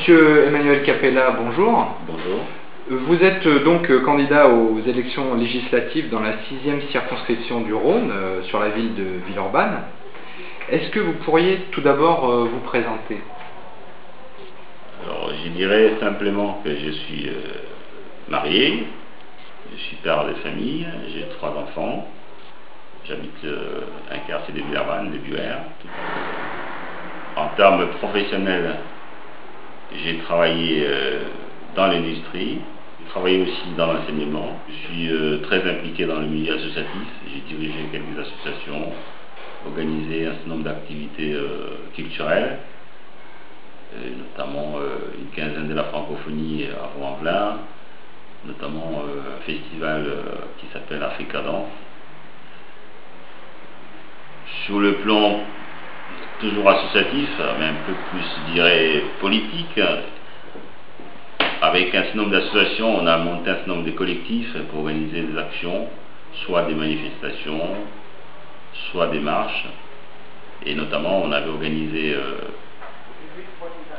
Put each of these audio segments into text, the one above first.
Monsieur Emmanuel Capella, bonjour. Bonjour. Vous êtes donc candidat aux élections législatives dans la 6e circonscription du Rhône, sur la ville de Villeurbanne. Est-ce que vous pourriez tout d'abord vous présenter? Alors, je dirais simplement que je suis marié, je suis père de famille, j'ai 3 enfants, j'habite un quartier de Villeurbanne, de Buère. En termes professionnels, j'ai travaillé dans l'industrie, j'ai travaillé aussi dans l'enseignement. Je suis très impliqué dans le milieu associatif, j'ai dirigé quelques associations, organisé un certain nombre d'activités culturelles, notamment une quinzaine de la francophonie à Rouen-en-Velin, notamment un festival qui s'appelle Africa Danse. Sur le plan toujours associatif, mais un peu plus, je dirais, politique, avec un certain nombre d'associations, on a monté un certain nombre de collectifs pour organiser des actions, soit des manifestations, soit des marches, et notamment on avait organisé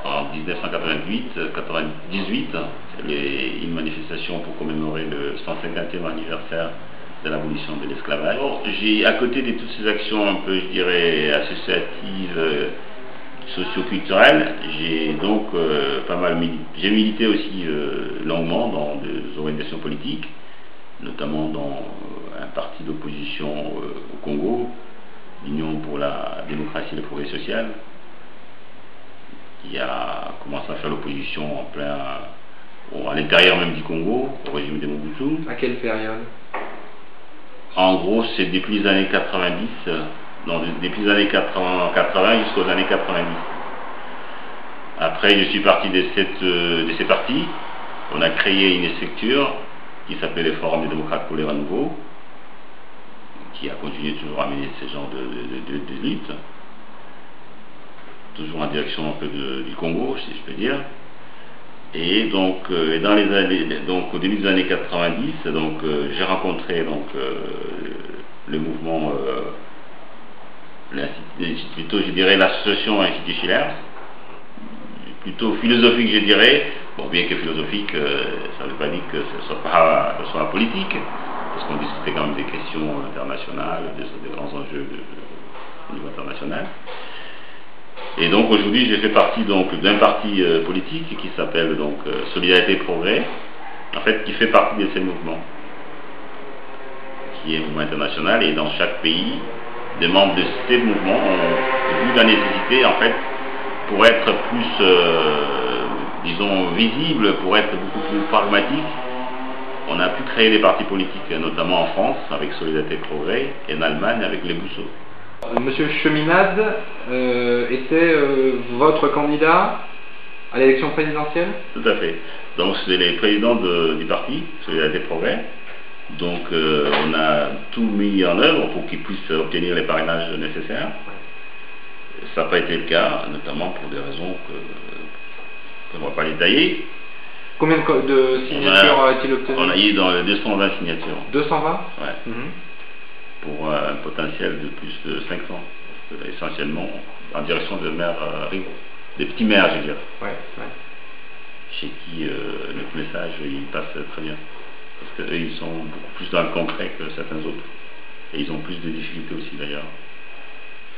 en 1998 une manifestation pour commémorer le 150e anniversaire de l'abolition de l'esclavage. J'ai, à côté de toutes ces actions un peu, je dirais, associatives, socio-culturelles, j'ai donc pas mal j'ai milité aussi longuement dans des organisations politiques, notamment dans un parti d'opposition au Congo, l'Union pour la démocratie et le progrès social, qui a commencé à faire l'opposition à l'intérieur même du Congo, au régime de Mobutu. À quelle période? En gros, c'est depuis les années 90, depuis les années 80 jusqu'aux années 90. Après, je suis parti de ces partis. On a créé une structure qui s'appelait le Forum des démocrates pour les renouveaux, qui a continué toujours à mener ce genre de lutte, toujours en direction un peu du Congo, si je peux dire. Et donc, au début des années 90, j'ai rencontré le mouvement, plutôt je dirais l'association institutionnelle, plutôt philosophique je dirais, bon, bien que philosophique, ça ne veut pas dire que ce soit politique, parce qu'on discutait quand même des questions internationales, des grands enjeux au niveau international. Et donc aujourd'hui, j'ai fait partie d'un parti politique qui s'appelle Solidarité et Progrès, en fait, qui fait partie de ces mouvements, qui est un mouvement international, et dans chaque pays, des membres de ces mouvements ont vu la nécessité, en fait, pour être plus, disons, visible, pour être beaucoup plus pragmatique, on a pu créer des partis politiques, notamment en France, avec Solidarité et Progrès, et en Allemagne, avec les Bousseaux. Monsieur Cheminade était votre candidat à l'élection présidentielle? Tout à fait. Donc c'est les présidents du parti, Solidarité Progrès. Donc on a tout mis en œuvre pour qu'ils puissent obtenir les parrainages nécessaires. Ça n'a pas été le cas, notamment pour des raisons que je ne vais pas détailler. Combien de signatures a-t-il obtenu? On a eu dans les 220 signatures. 220? Ouais. Pour un potentiel de plus de 500, essentiellement en direction de maires ruraux, des petits maires, je veux dire, chez qui notre message il passe très bien, parce qu'eux ils sont beaucoup plus dans le concret que certains autres, et ils ont plus de difficultés aussi d'ailleurs.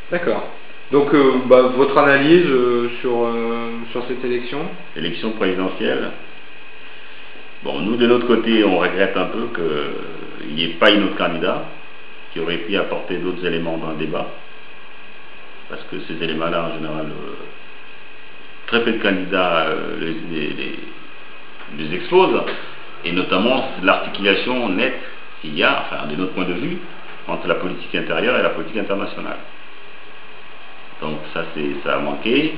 D'accord. Donc votre analyse sur cette élection? Élection présidentielle, bon, nous de notre côté on regrette un peu qu'il n'y ait pas un autre candidat qui aurait pu apporter d'autres éléments dans le débat, parce que ces éléments-là, en général, très peu de candidats les exposent, et notamment l'articulation nette qu'il y a, enfin, de notre point de vue, entre la politique intérieure et la politique internationale. Donc ça a manqué.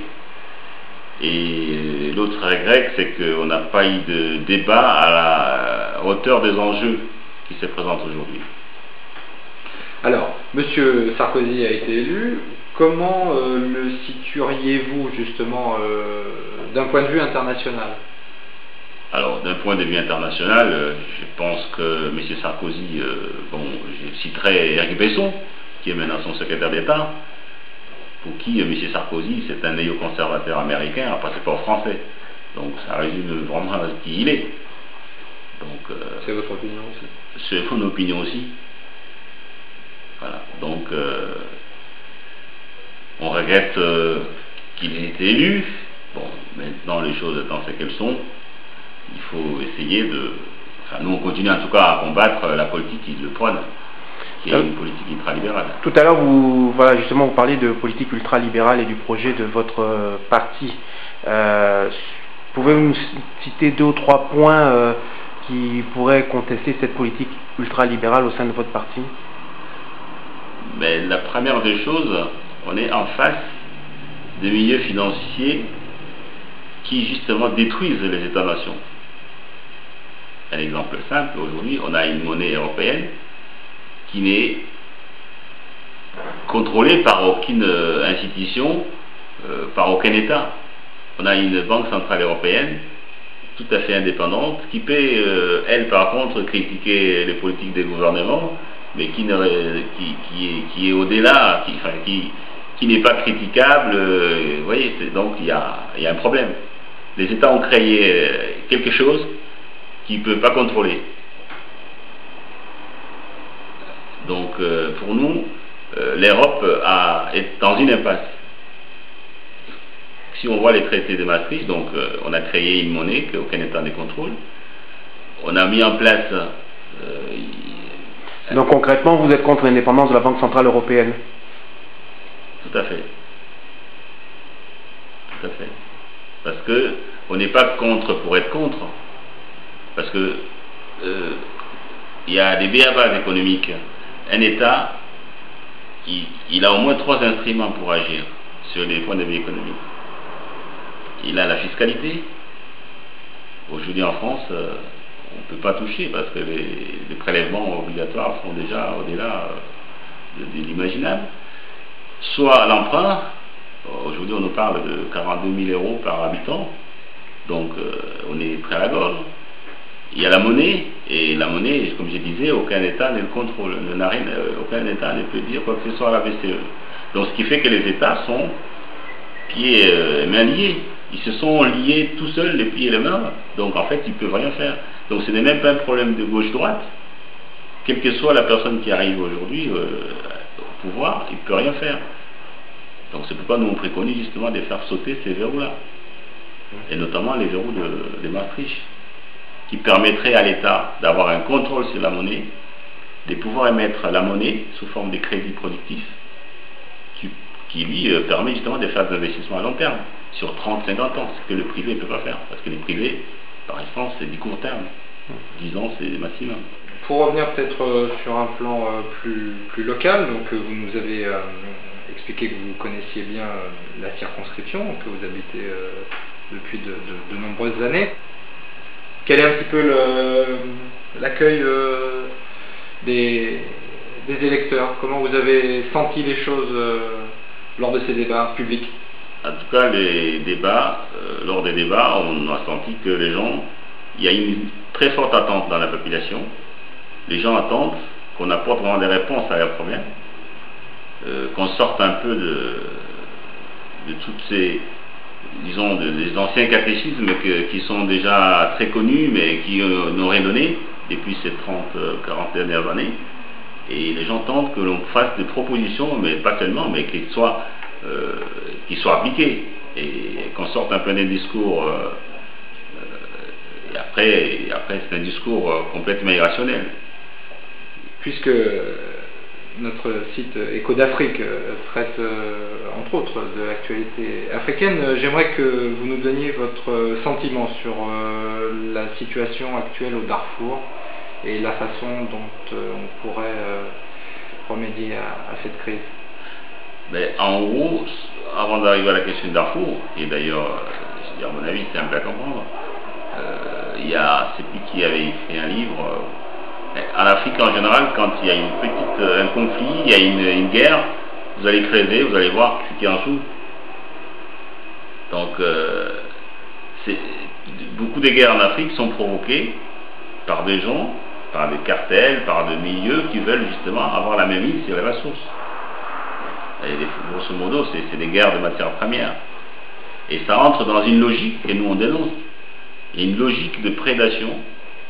Et l'autre regret, c'est qu'on n'a pas eu de débat à la hauteur des enjeux qui se présentent aujourd'hui. Alors, M. Sarkozy a été élu. Comment le situeriez-vous justement d'un point de vue international? Alors, d'un point de vue international, je pense que M. Sarkozy, je citerai Eric Besson, qui est maintenant son secrétaire d'État, pour qui M. Sarkozy, c'est un néoconservateur américain à passeport français. Donc ça résume vraiment qui il est. Donc c'est votre opinion aussi? C'est mon opinion aussi. Voilà. Donc on regrette qu'il ait été élu. Bon, maintenant les choses étant ce qu'elles sont, il faut essayer de... Enfin, nous on continue en tout cas à combattre la politique qui le prône, qui est une politique ultralibérale. Tout à l'heure, voilà, justement, vous parlez de politique ultralibérale et du projet de votre parti. Pouvez-vous nous citer 2 ou 3 points qui pourraient contester cette politique ultralibérale au sein de votre parti? Mais la première des choses, on est en face des milieux financiers qui justement détruisent les États-nations. Un exemple simple, aujourd'hui, on a une monnaie européenne qui n'est contrôlée par aucune institution, par aucun État. On a une banque centrale européenne tout à fait indépendante qui peut, elle par contre, critiquer les politiques des gouvernements, mais qui est au-delà, qui n'est pas critiquable. Vous voyez, donc il y a un problème. Les États ont créé quelque chose qu'ils ne peuvent pas contrôler. Donc pour nous, l'Europe est dans une impasse. Si on voit les traités de Maastricht, donc on a créé une monnaie qu'aucun État ne contrôle. On a mis en place... donc concrètement, vous êtes contre l'indépendance de la Banque Centrale Européenne? Tout à fait. Tout à fait. Parce que on n'est pas contre pour être contre. Parce que il y a des b.a.-ba économiques. Un État, il a au moins 3 instruments pour agir sur les points de vue économiques. Il a la fiscalité. Aujourd'hui en France, on ne peut pas toucher parce que les prélèvements obligatoires sont déjà au-delà de l'imaginable. Soit l'emprunt, aujourd'hui on nous parle de 42 000 € par habitant, donc on est prêt à la gorge. Il y a la monnaie, et la monnaie, comme je disais, aucun État ne le contrôle, aucun État ne peut dire quoi que ce soit à la BCE. Donc ce qui fait que les États sont pieds et mains liés. Ils se sont liés tout seuls, les pieds et les mains, donc en fait ils ne peuvent rien faire. Donc ce n'est même pas un problème de gauche-droite. Quelle que soit la personne qui arrive aujourd'hui au pouvoir, il ne peut rien faire. Donc c'est pourquoi nous on préconise justement de faire sauter ces verrous-là. Et notamment les verrous de Maastricht, qui permettraient à l'État d'avoir un contrôle sur la monnaie, de pouvoir émettre la monnaie sous forme de crédits productifs, qui lui permet justement de faire des investissements à long terme, sur 30-50 ans, ce que le privé ne peut pas faire, parce que les privés, par essence, c'est du court terme, 10 ans c'est le maximum. Pour revenir peut-être sur un plan plus local, donc vous nous avez expliqué que vous connaissiez bien la circonscription, que vous habitez depuis de nombreuses années. Quel est un petit peu l'accueil des électeurs? Comment vous avez senti les choses lors de ces débats publics? En tout cas, les débats, lors des débats, on a senti que les gens, il y a une très forte attente dans la population. Les gens attendent qu'on apporte vraiment des réponses à leurs problèmes, qu'on sorte un peu de toutes ces, disons, des anciens catéchismes qui sont déjà très connus, mais qui n'ont rien donné depuis ces 30-40 dernières années. Et les gens attendent que l'on fasse des propositions, mais pas seulement, mais qu'ils soient appliquées, et qu'on sorte un peu d'un discours, et après c'est un discours complètement irrationnel. Puisque notre site Écho d'Afrique traite entre autres de l'actualité africaine, j'aimerais que vous nous donniez votre sentiment sur la situation actuelle au Darfour et la façon dont on pourrait remédier à cette crise. Mais en gros, avant d'arriver à la question de Darfour, et d'ailleurs, à mon avis, c'est un peu à comprendre, il y a, c'est lui qui avait écrit un livre. En Afrique en général, quand il y a un conflit, il y a une guerre, vous allez creuser, vous allez voir ce qui est en dessous. Donc, beaucoup de guerres en Afrique sont provoquées par des gens, par des cartels, par des milieux qui veulent justement avoir la même mise sur les ressources. Et grosso modo, c'est des guerres de matières premières. Et ça entre dans une logique que nous on dénonce. Il y a une logique de prédation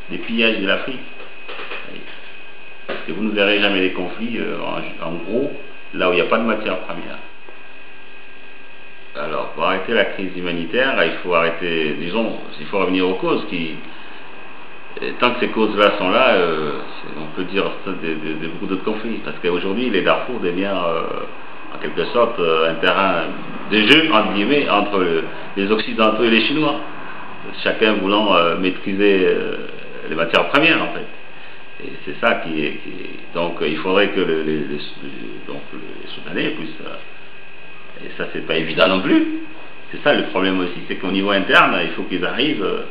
des pillages de l'Afrique. Et vous ne verrez jamais les conflits, en gros, là où il n'y a pas de matière première. Alors, pour arrêter la crise humanitaire, il faut arrêter, disons, il faut revenir aux causes qui... Tant que ces causes-là sont là, on peut dire de beaucoup d'autres conflits. Parce qu'aujourd'hui, les Darfour devient, en quelque sorte, un terrain de jeu, entre guillemets, entre les Occidentaux et les Chinois. Chacun voulant maîtriser les matières premières, en fait. Et c'est ça qui est... Donc, il faudrait que les Soudanais puissent... et ça, c'est pas évident non plus. C'est ça le problème aussi, c'est qu'au niveau interne, il faut qu'ils arrivent...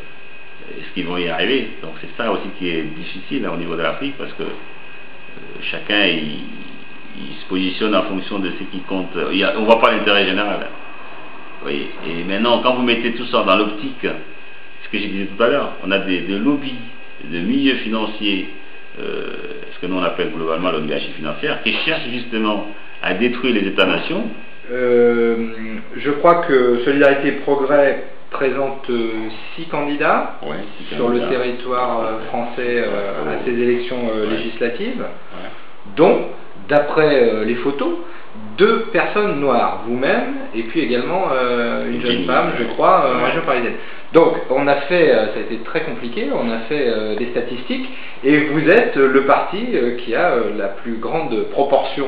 Est-ce qu'ils vont y arriver? Donc c'est ça aussi qui est difficile au niveau de l'Afrique, parce que chacun il se positionne en fonction de ce qui compte. On ne voit pas l'intérêt général. Oui. Et maintenant, quand vous mettez tout ça dans l'optique, ce que j'ai dit tout à l'heure, on a des lobbies de milieux financiers, ce que nous on appelle globalement l'oligarchie financière, qui cherchent justement à détruire les États-nations. Je crois que Solidarité Progrès présente 6 candidats sur le territoire français à ces élections législatives, dont, d'après les photos, 2 personnes noires, vous-même, et puis également une jeune femme, je crois, en région parisienne. Donc, on a fait, ça a été très compliqué, on a fait des statistiques, et vous êtes le parti qui a la plus grande proportion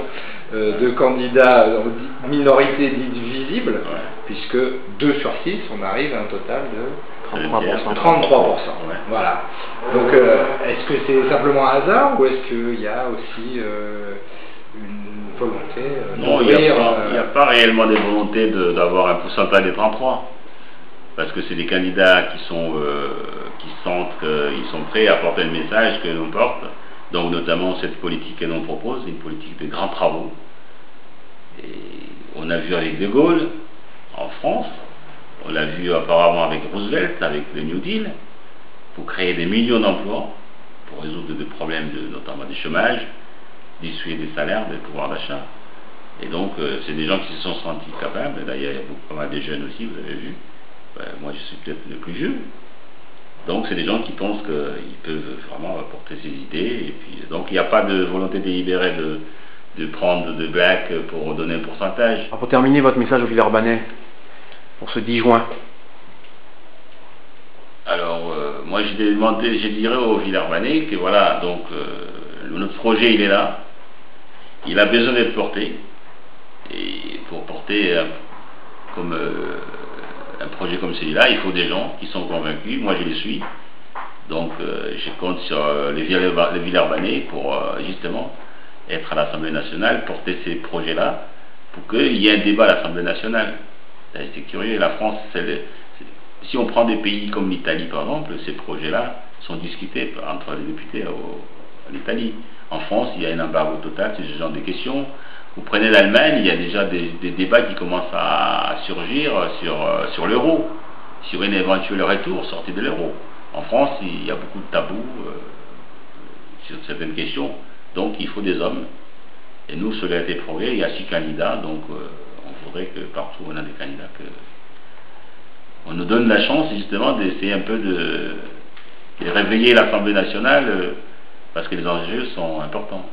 de candidats minorités dites visibles, puisque 2 sur 6, on arrive à un total de 33%. Voilà. Donc, est-ce que c'est simplement un hasard, ou est-ce qu'il y a aussi une volonté non, il n'y a pas réellement de volonté d'avoir un pourcentage de 33. Parce que c'est des candidats qui sentent qu'ils sont prêts à porter le message que l'on porte. Donc notamment cette politique que l'on propose, une politique de grands travaux. Et on a vu avec De Gaulle en France, on l'a vu apparemment avec Roosevelt, avec le New Deal, pour créer des millions d'emplois, pour résoudre des problèmes notamment du chômage, dissuader des salaires, des pouvoirs d'achat. Et donc c'est des gens qui se sont sentis capables. D'ailleurs il y a pas mal de jeunes aussi, vous avez vu. Moi je suis peut-être le plus vieux, donc c'est des gens qui pensent qu'ils peuvent vraiment porter ces idées, et puis donc il n'y a pas de volonté délibérée de prendre de blagues pour donner un pourcentage. Alors pour terminer votre message aux Villeurbanais pour ce 10 juin. Alors moi je dirais aux Villeurbanais que voilà, donc notre projet il est là, il a besoin d'être porté, et pour porter comme un projet comme celui-là, il faut des gens qui sont convaincus. Moi je les suis, donc je compte sur les Villeurbanais pour justement être à l'Assemblée nationale, porter ces projets-là, pour qu'il y ait un débat à l'Assemblée nationale. C'est curieux, la France, si on prend des pays comme l'Italie par exemple, ces projets-là sont discutés entre les députés en Italie. En France, il y a un embargo total sur ce genre de questions. Vous prenez l'Allemagne, il y a déjà des débats qui commencent à surgir sur l'euro, sur un éventuel retour sorti de l'euro. En France, il y a beaucoup de tabous sur certaines questions, donc il faut des hommes. Et nous, Solidarité Progrès, il y a 6 candidats, donc on voudrait que partout on a des candidats, on nous donne la chance justement d'essayer un peu de réveiller l'Assemblée nationale, parce que les enjeux sont importants.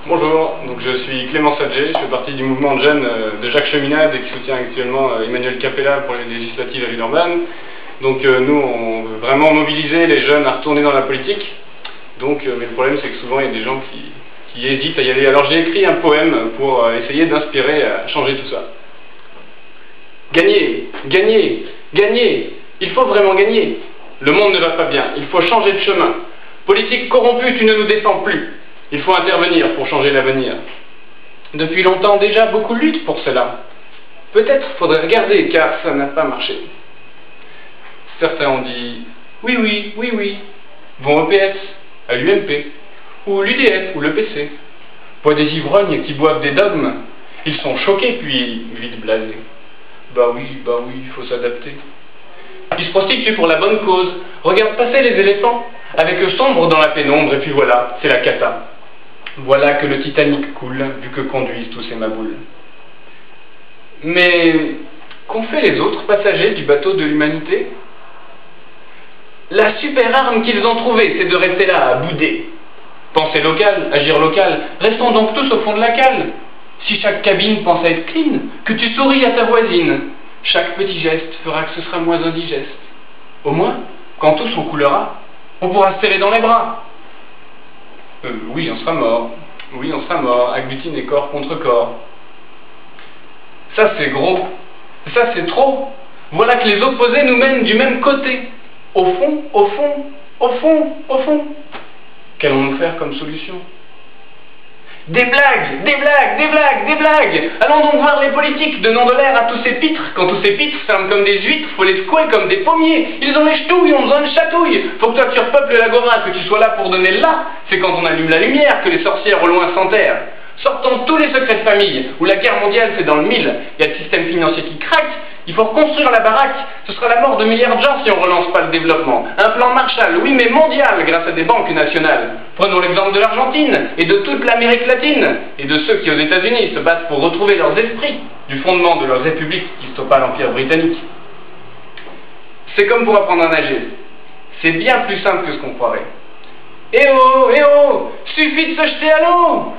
Bonjour, donc je suis Clément Sadger, je fais partie du mouvement de jeunes de Jacques Cheminade et qui soutient actuellement Emmanuel Capella pour les législatives à Villeurbanne. Donc nous, on veut vraiment mobiliser les jeunes à retourner dans la politique. Donc, mais le problème c'est que souvent il y a des gens qui hésitent à y aller. Alors j'ai écrit un poème pour essayer d'inspirer à changer tout ça. Gagner, gagner, gagner, il faut vraiment gagner. Le monde ne va pas bien, il faut changer de chemin. Politique corrompue, tu ne nous défends plus. Il faut intervenir pour changer l'avenir. Depuis longtemps déjà, beaucoup luttent pour cela. Peut-être faudrait regarder, car ça n'a pas marché. Certains ont dit oui, oui, oui, oui, vont au PS, à l'UMP, ou l'UDF, ou le PC. Pas des ivrognes qui boivent des dogmes. Ils sont choqués, puis vite blasés. Bah oui, il faut s'adapter. Ils se prostituent pour la bonne cause. Regarde passer les éléphants, avec eux sombre dans la pénombre, et puis voilà, c'est la cata. Voilà que le Titanic coule, vu que conduisent tous ces maboules. Mais qu'ont fait les autres passagers du bateau de l'humanité? La super arme qu'ils ont trouvée, c'est de rester là à bouder. Penser local, agir local, restons donc tous au fond de la cale. Si chaque cabine pense à être clean, que tu souris à ta voisine, chaque petit geste fera que ce sera moins indigeste. Au moins, quand tous on coulera, on pourra se serrer dans les bras. Oui, on sera mort. Oui, on sera mort, agglutiné corps contre corps. Ça c'est gros. Ça c'est trop. Voilà que les opposés nous mènent du même côté. Au fond, au fond, au fond, au fond. Qu'allons-nous faire comme solution? Des blagues, des blagues, des blagues, des blagues. Allons donc voir les politiques, donnant de l'air à tous ces pitres. Quand tous ces pitres ferment comme des huîtres, faut les secouer comme des pommiers. Ils ont les ch'touilles, on besoin de chatouilles. Faut que toi tu repeuples l'agora, que tu sois là pour donner le là. C'est quand on allume la lumière que les sorcières au loin s'enterrent. Sortons tous les secrets de famille, où la guerre mondiale c'est dans le mille. Il y a le système financier qui craque. Il faut reconstruire la baraque. Ce sera la mort de milliards de gens si on ne relance pas le développement. Un plan Marshall, oui mais mondial, grâce à des banques nationales. Prenons l'exemple de l'Argentine et de toute l'Amérique latine et de ceux qui aux États-Unis se battent pour retrouver leurs esprits du fondement de leur république qui stoppa l'Empire britannique. C'est comme pour apprendre à nager. C'est bien plus simple que ce qu'on croirait. Eh oh, suffit de se jeter à l'eau!